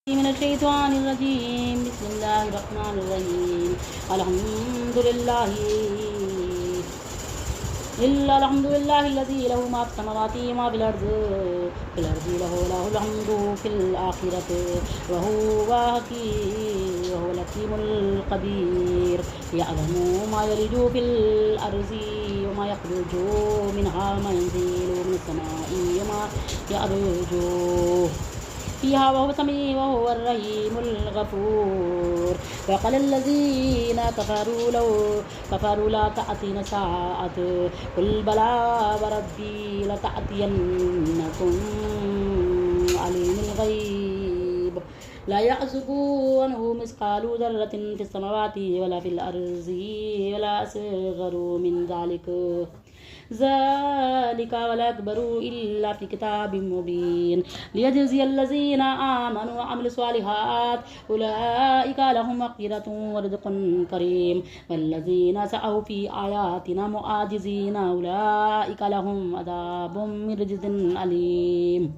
من الشيطان الرجيم. بسم الله الرحمن الرحيم. الحمد لله الذي له ما في السماوات وما في الأرض له الحمد في الآخرة وهو الحكيم الخبير. يعلم ما يلج في الأرض وما يخرج منها وما ينزل من السماء وما يعرج فيها وهو السميع وهو الرحيم الغفور. وقال الذين كفروا لا تأتينا الساعة قل بلى وربي لتأتينكم عليم الغيب لا يعزب عنه مثقال ذرة في السماوات ولا في الأرض ولا أصغر من ذلك ولا أكبر إلا في كتاب مبين ليجزي الذين آمنوا وعملوا الصالحات أولئك لهم مغفرة ورزق كريم والذين سعوا في آياتنا معاجزين أولئك لهم عذاب من رجز أليم.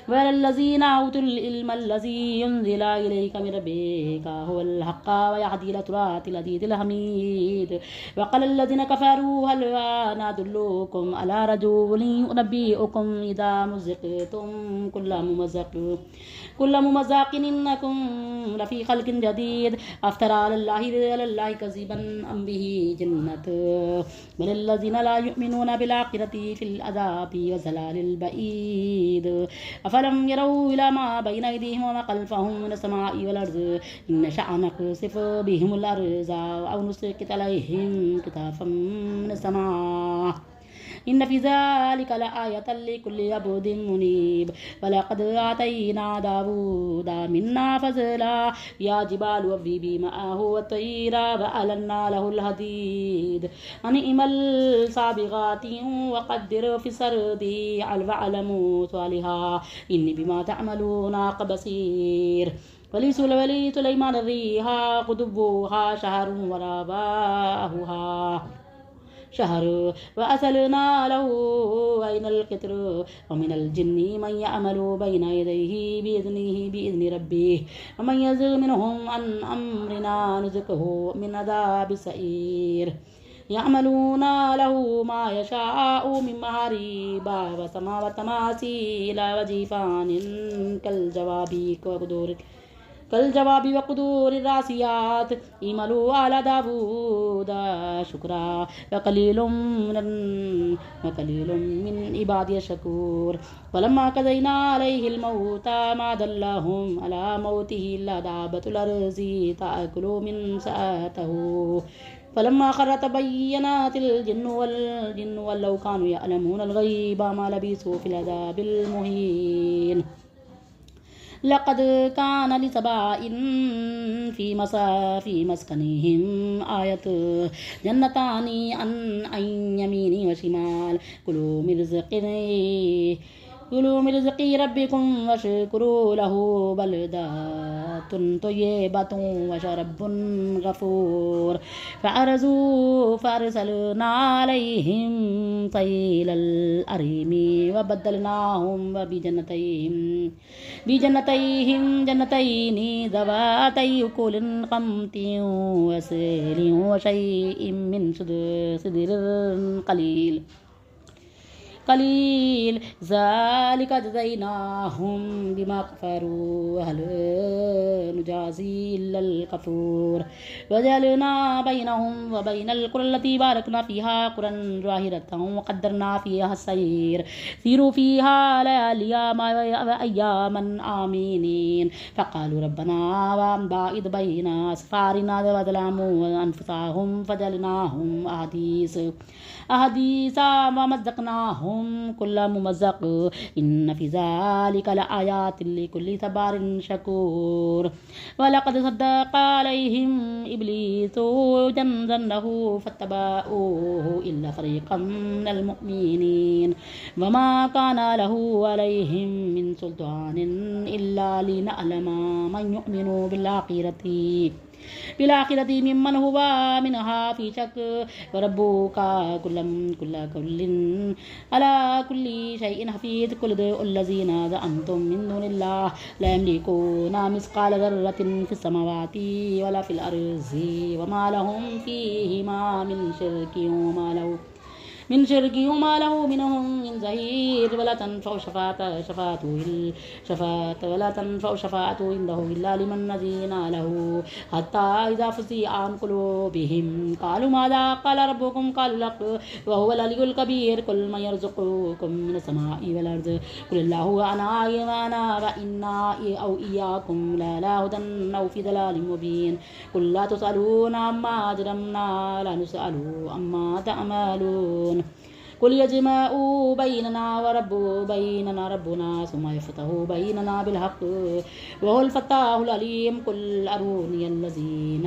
والذين أوتوا العلم الذي ينزل إليك من ربك هو الحق ويهدي إلى صراط العزيز الحميد. وقال الذين كفروا هل ندلكم على رجل ينبئكم إذا مزقتم كل ممزق إنكم لفي خلق جديد أفترى على الله كذبا أم به جنة وللذين لا يؤمنون بالآخرة في العذاب وزلال البعيد. أفلم يروا إلى ما بين أيديهم وما خلفهم من السماء والأرض إن نشأ نخسف بهم الأرض أو نسقط عليهم كسفا من السماء إن في ذلك لآية لكل عبد منيب. ولقد آتينا داود منا فضلا يا جبال أوبي معه والطير وألنا له الحديد أن اعمل سابغات وقدر في السرد واعلموا صالحا إني بما تعملون بصير. ولسليمان الريح غدوها شهر ورواحها شهر وأسلنا له عين القطر ومن الجن من يعمل بين يديه بإذن ربه ومن يزغ منهم عن أمرنا نزقه من عذاب السعير. يعملون له ما يشاء من محاريب وتماثيل وجفان كالجواب وقدور الراسيات اعملوا على داود شكرا وقليل من عبادي الشكور. ولما قضينا عليه الموت ما دلهم على موته إلا دابة الأرض تأكل من سأته فلما خر تبينت الجن ولو كانوا يعلمون الغيب ما لبثوا في العذاب المهين. لقد كان لسبأ في مسكنهم آية جنتان عن يمين وشمال كلوا من رزق ربكم واشكروا له بلدة طيبة وشرب غفور. فأرسلنا عليهم سيل الأريم وبدلناهم بجنتين ذواتي أكل خمط وسيل وشيء من صدر قليل ذلك جزيناهم بما كفروا هل نجازي إلا الكفور. وجعلنا بينهم وبين القرى التي باركنا فيها قرى ظاهرة وقدرنا فيها السير سيروا فيها ليالي وأياما آمنين. فقالوا ربنا باعد بين أسفارنا وظلموا أنفسهم فجعلناهم أحاديثا ومزقناهم كل ممزق إن في ذلك لآيات لكل صبار شكور. ولقد صدق عليهم إبليس ظنه فاتبعوه إلا فريقا من المؤمنين وما كان له عليهم من سلطان إلا لنعلم من يؤمن بالآخرة بالآخرة ممن هو منها في شك وربك كل على كل شيء حفيظ كل الذين زعمتم من دون الله لا يملكون مثقال ذرة في السماوات ولا في الأرض وما لهم فيهما من شرك وما له منهم من زهير ولا تنفع شفاعته عنده إلا لمن أذن له حتى إذا فزع عن قلوبهم قالوا ماذا قال ربكم قالوا لك وهو العلي الكبير قل من يرزقكم من السماء والأرض قل الله أنا وإنا أو إياكم لا هدى أو في ضلال مبين قل لا تسألون عما أجرمنا لا نسأل عما تعملون قل يجمع بيننا ربنا ثم يفتح بيننا بالحق وهو الفتاح العليم قل أروني الذين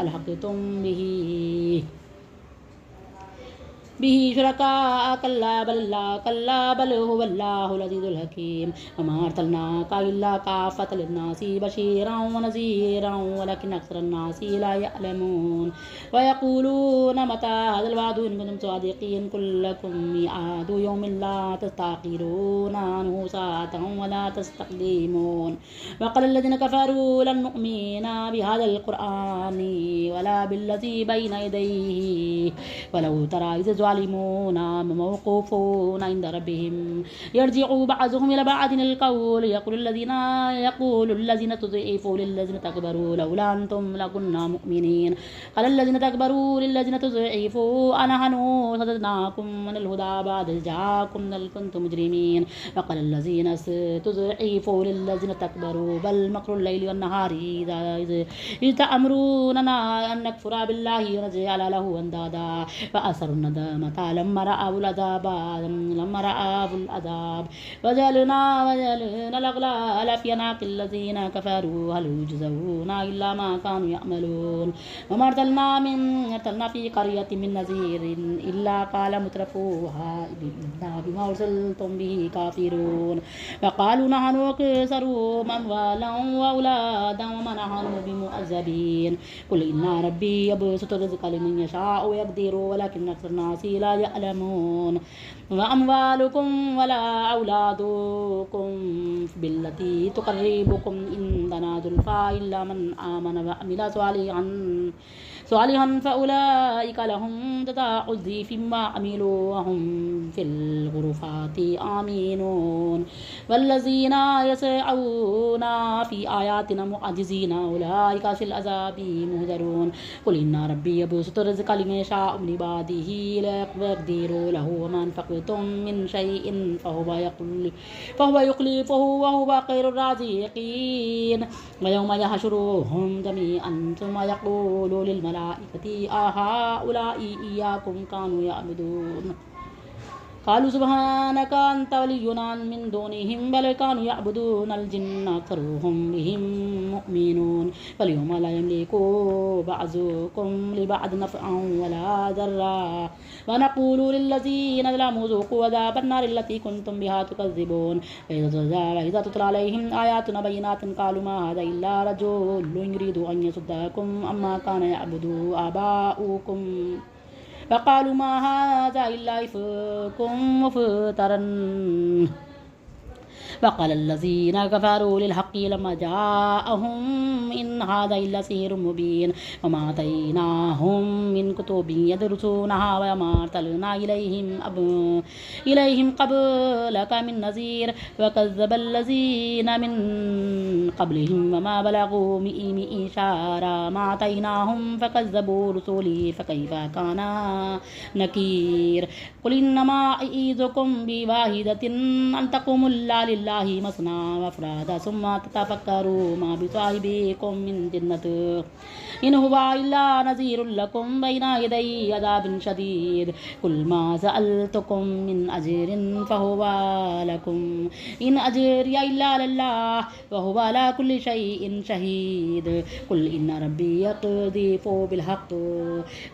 ألحقتم به شركاء كلا بل هو الله العزيز الحكيم وما أرسلناك إلا كافة للناس بشيرا ونذيرا ولكن أكثر الناس لا يعلمون ويقولون متى هذا الوعد إن كنتم صادقين قل لكم ميعاد يوم لا تستأخرون عنه ساعة ولا تستقدمون وقال الذين كفروا لن نؤمن بهذا القرآن ولا بالذي بين يديه ولو ترى إذ الظالمون موقوفون عند ربهم يرجع بعضهم إلى بعض القول يقول الذين تضعفوا للذين تكبروا لولا أنتم لكنا مؤمنين قال الذين تكبروا للذين تضعفوا أنحن صددناكم من الهدى بعد جاءكم بل كنتم مجرمين وقال الذين تضعفوا للذين تكبروا بل مكر الليل والنهار إذ تأمروننا أن نكفر بالله ونجعل له أندادا فأسروا الندامة لما رأوا العذاب وجعلنا الأغلال في أعناق الذين كفروا هل يجزون إلا ما كانوا يعملون وما أرسلنا في قرية من نذير إلا قال مترفوها إنا بما أرسلتم به كافرون وقالوا نحن أكثر أموالا وأولادا وما نحن بمعذبين قل إن ربي يبسط الرزق لمن يشاء ويقدر ولكن أكثر الناس لا يعلمون وأموالكم ولا أولادكم بالتي تقربكم عندنا زلفى إلا من آمن وعمل صالحا فأولئك لهم جزاء الضعف فيما عملوا وهم في الغرفات آمنون والذين يسعون في آياتنا معجزين أولئك في العذاب مهجرون قل إن ربي يبسط الرزق لمن يشاء من عباده يقدر له وما أنفقتم من شيء فهو يخلفه وهو خير الرازقين ويوم يحشرهم جميعا ثم يقول للملائكة أهؤلاء إياكم كانوا يعبدون قالوا سبحانك أنت ولينا من دونهم بل كانوا يعبدون الجن أكثرهم بهم مؤمنون فاليوم لا يملك بعضكم لبعض نفعا ولا ضرا ونقول للذين ظلموا ذوقوا عذاب النار التي كنتم بها تكذبون وإذا تتلى عليهم آياتنا بينات قالوا ما هذا إلا رجل يريد أن يصدكم عما كان يعبد آباؤكم فقالوا ما هذا إلا إفك مفترى وقال الذين كفروا للحق لما جاءهم إن هذا إلا سحر مبين وما آتيناهم من كتب يدرسونها وما أرسلنا إليهم قبلك من نذير وكذب الذين من قبلهم وما بلغوا مئشارا ما آتيناهم فكذبوا رسلي فكيف كان نكير قل إنما أعيذكم بواحدة أن تقوموا لله مثنى وفرادا ثم تتفكروا ما بصاحبكم من جنة إن هو إلا نذير لكم بين يدي عذاب شديد قل ما سألتكم من أجر فهو لكم إن أجري إلا على الله وهو على كل شيء شهيد قل إن ربي يقذف بالحق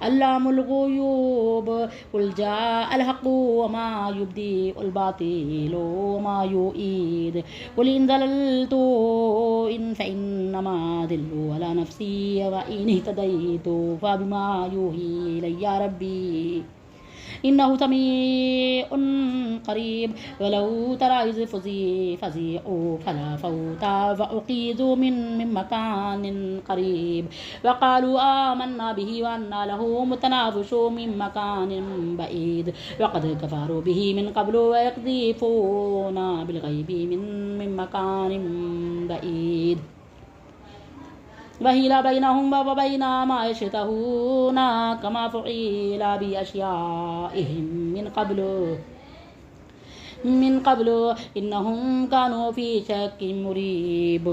علام الغيوب قل جاء الحق وما يبدي الباطل وما يعيد قل إن ضللت فإنما إنما أضل على نفسي وإن اهتديت فبما يوحي إلي ربي إنه سميع قريب ولو ترى إذ فزعوا فلا فوت فأخذوا من مكان قريب وقالوا آمنا به وأنى لهم التناوش من مكان بعيد وقد كفروا به من قبل ويقذفون بالغيب من مكان بعيد وحيل بينهم وبين ما يشتهون كما فعل بأشيائهم من قبل إنهم كانوا في شك مريب